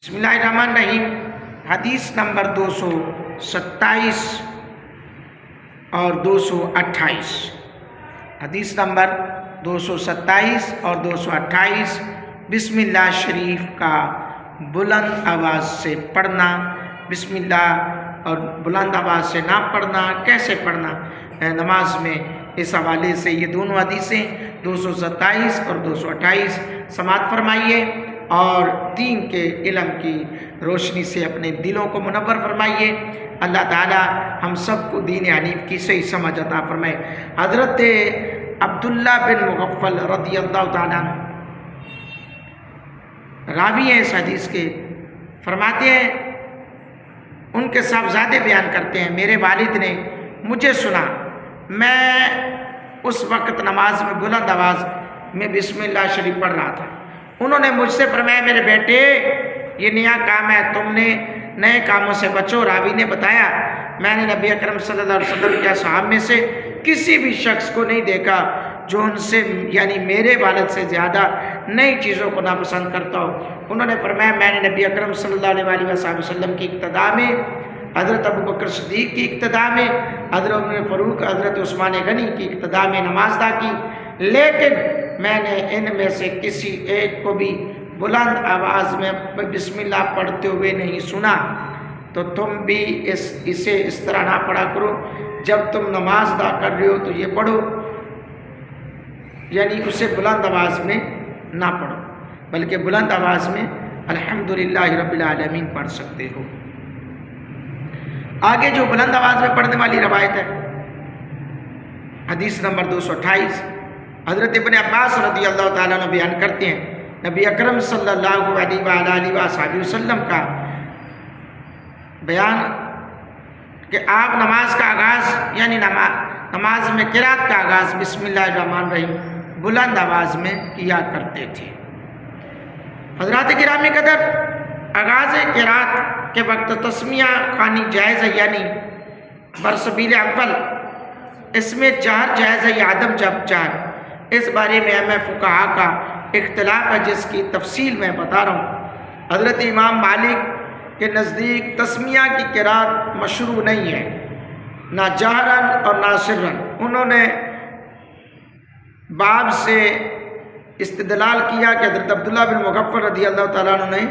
بسم اللہ الرحمن الرحیم۔ حدیث نمبر 227 اور 228۔ حدیث نمبر 227 اور 228۔ بسم اللہ شریف کا بلند آواز سے پڑھنا، بسم اللہ اور بلند آواز سے نہ پڑھنا، کیسے پڑھنا نماز میں، اس حوالے سے یہ دونوں حدیثیں 227 اور 228 سماعت فرمائیے اور دین کے علم کی روشنی سے اپنے دلوں کو منور فرمائیے۔ اللہ تعالی ہم سب کو دین حنیف کی صحیح سمجھ عطا فرمائے۔ حضرت عبداللہ بن مغفل رضی اللہ تعالیٰ عنہ راوی ہیں اس حدیث کے، فرماتے ہیں ان کے صاحبزادے بیان کرتے ہیں، میرے والد نے مجھے سنا، میں اس وقت نماز میں بلند آواز میں بسم اللہ شریف پڑھ رہا تھا۔ انہوں نے مجھ سے فرمایا، میرے بیٹے یہ نیا کام ہے، تم نے نئے کاموں سے بچو۔ راوی نے بتایا، میں نے نبی اکرم صلی اللہ علیہ وسلم کے اصحاب میں سے کسی بھی شخص کو نہیں دیکھا جو ان سے یعنی میرے والد سے زیادہ نئی چیزوں کو ناپسند کرتا ہو۔ انہوں نے فرمایا، میں نے نبی اکرم صلی اللہ علیہ وسلم کی اقتداء میں، حضرت ابوبکر صدیق کی اقتداء میں، حضرت عمر فاروق، حضرت عثمان غنی کی اقتداء میں نماز ادا کی، لیکن میں نے ان میں سے کسی ایک کو بھی بلند آواز میں بسم اللہ پڑھتے ہوئے نہیں سنا۔ تو تم بھی اسے اس طرح نہ پڑھا کرو، جب تم نماز ادا کر رہے ہو تو یہ پڑھو، یعنی اسے بلند آواز میں نہ پڑھو، بلکہ بلند آواز میں الحمدللہ رب العالمین پڑھ سکتے ہو۔ آگے جو بلند آواز میں پڑھنے والی روایت ہے، حدیث نمبر 228، حضرت ابن عباس رضی اللہ تعالیٰ عنہ بیان کرتے ہیں، نبی اکرم صلی اللہ علیہ وآلہ وسلم کا بیان کہ آپ نماز کا آغاز یعنی نماز میں قرات کا آغاز بسم اللہ الرحمن الرحیم بلند آواز میں کیا کرتے تھے۔ حضرات گرامی قدر، آغاز قرات کے وقت تسمیہ خوانی جائز ہے، یعنی برسبیل اول، اس میں جہر جائز ہے یا عدم جہر، اس بارے میں اہم فقہاء کا اختلاف ہے، جس کی تفصیل میں بتا رہا ہوں۔ حضرت امام مالک کے نزدیک تسمیہ کی قرات مشروع نہیں ہے، نہ جہرن اور نہ سرن۔ انہوں نے باب سے استدلال کیا کہ حضرت عبداللہ بن مغفل رضی اللہ تعالیٰ عنہ نے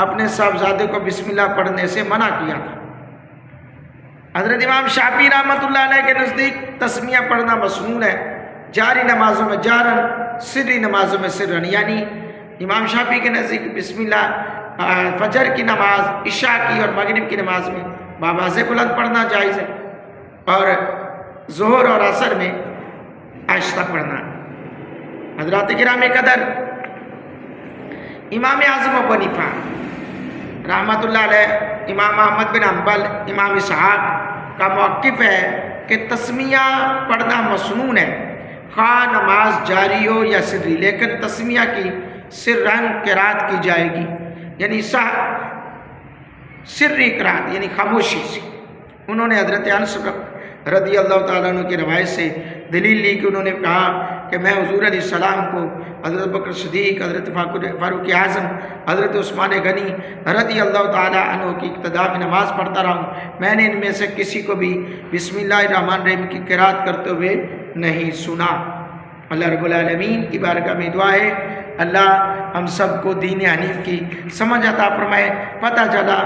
اپنے صاحبزادے کو بسم اللہ پڑھنے سے منع کیا تھا۔ حضرت امام شافعی رحمۃ اللہ علیہ کے نزدیک تسمیہ پڑھنا مسنون ہے، جاری نمازوں میں جارن، سری نمازوں میں سرن، یعنی امام شافعی کے نزدیک بسم اللہ فجر کی نماز، عشاء کی اور مغرب کی نماز میں باواضح بلند پڑھنا جائز ہے، اور ظہر اور عصر میں آہستہ پڑھنا۔ حضرات گرامی قدر، امام اعظم ابو حنیفہ رحمۃ اللہ علیہ، امام احمد بن حنبل، امام اسحاق کا موقف ہے کہ تسمیہ پڑھنا مسنون ہے، خواہ نماز جاری ہو یا سری، لیکن تسمیہ کی سرن قرات کی جائے گی، یعنی سری قرات یعنی خاموشی سے۔ انہوں نے حضرت انس رضی اللہ تعالیٰ عنہ کی روایت سے دلیل لی کہ انہوں نے کہا کہ میں حضور علیہ السلام کو حضرت بکر صدیق، حضرت فاروق اعظم، حضرت عثمان غنی رضی اللہ تعالیٰ عنہ کی اقتداء میں نماز پڑھتا رہا ہوں، میں نے ان میں سے کسی کو بھی بسم اللہ الرحمن الرحیم کی قرات کرتے ہوئے نہیں سنا۔ اللہ رب العالمین کی بارگاہ میں دعا ہے، اللہ ہم سب کو دین حنیف کی سمجھ عطا فرمائے۔ پتہ چلا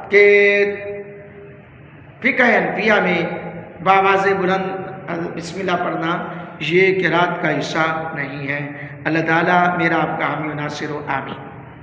کہ فقہ حنفیہ میں باواز بلند بسم اللہ پڑھنا یہ قرات کا حصہ نہیں ہے۔ اللہ تعالیٰ میرا آپ کا حامی و ناصر ہو، آمین۔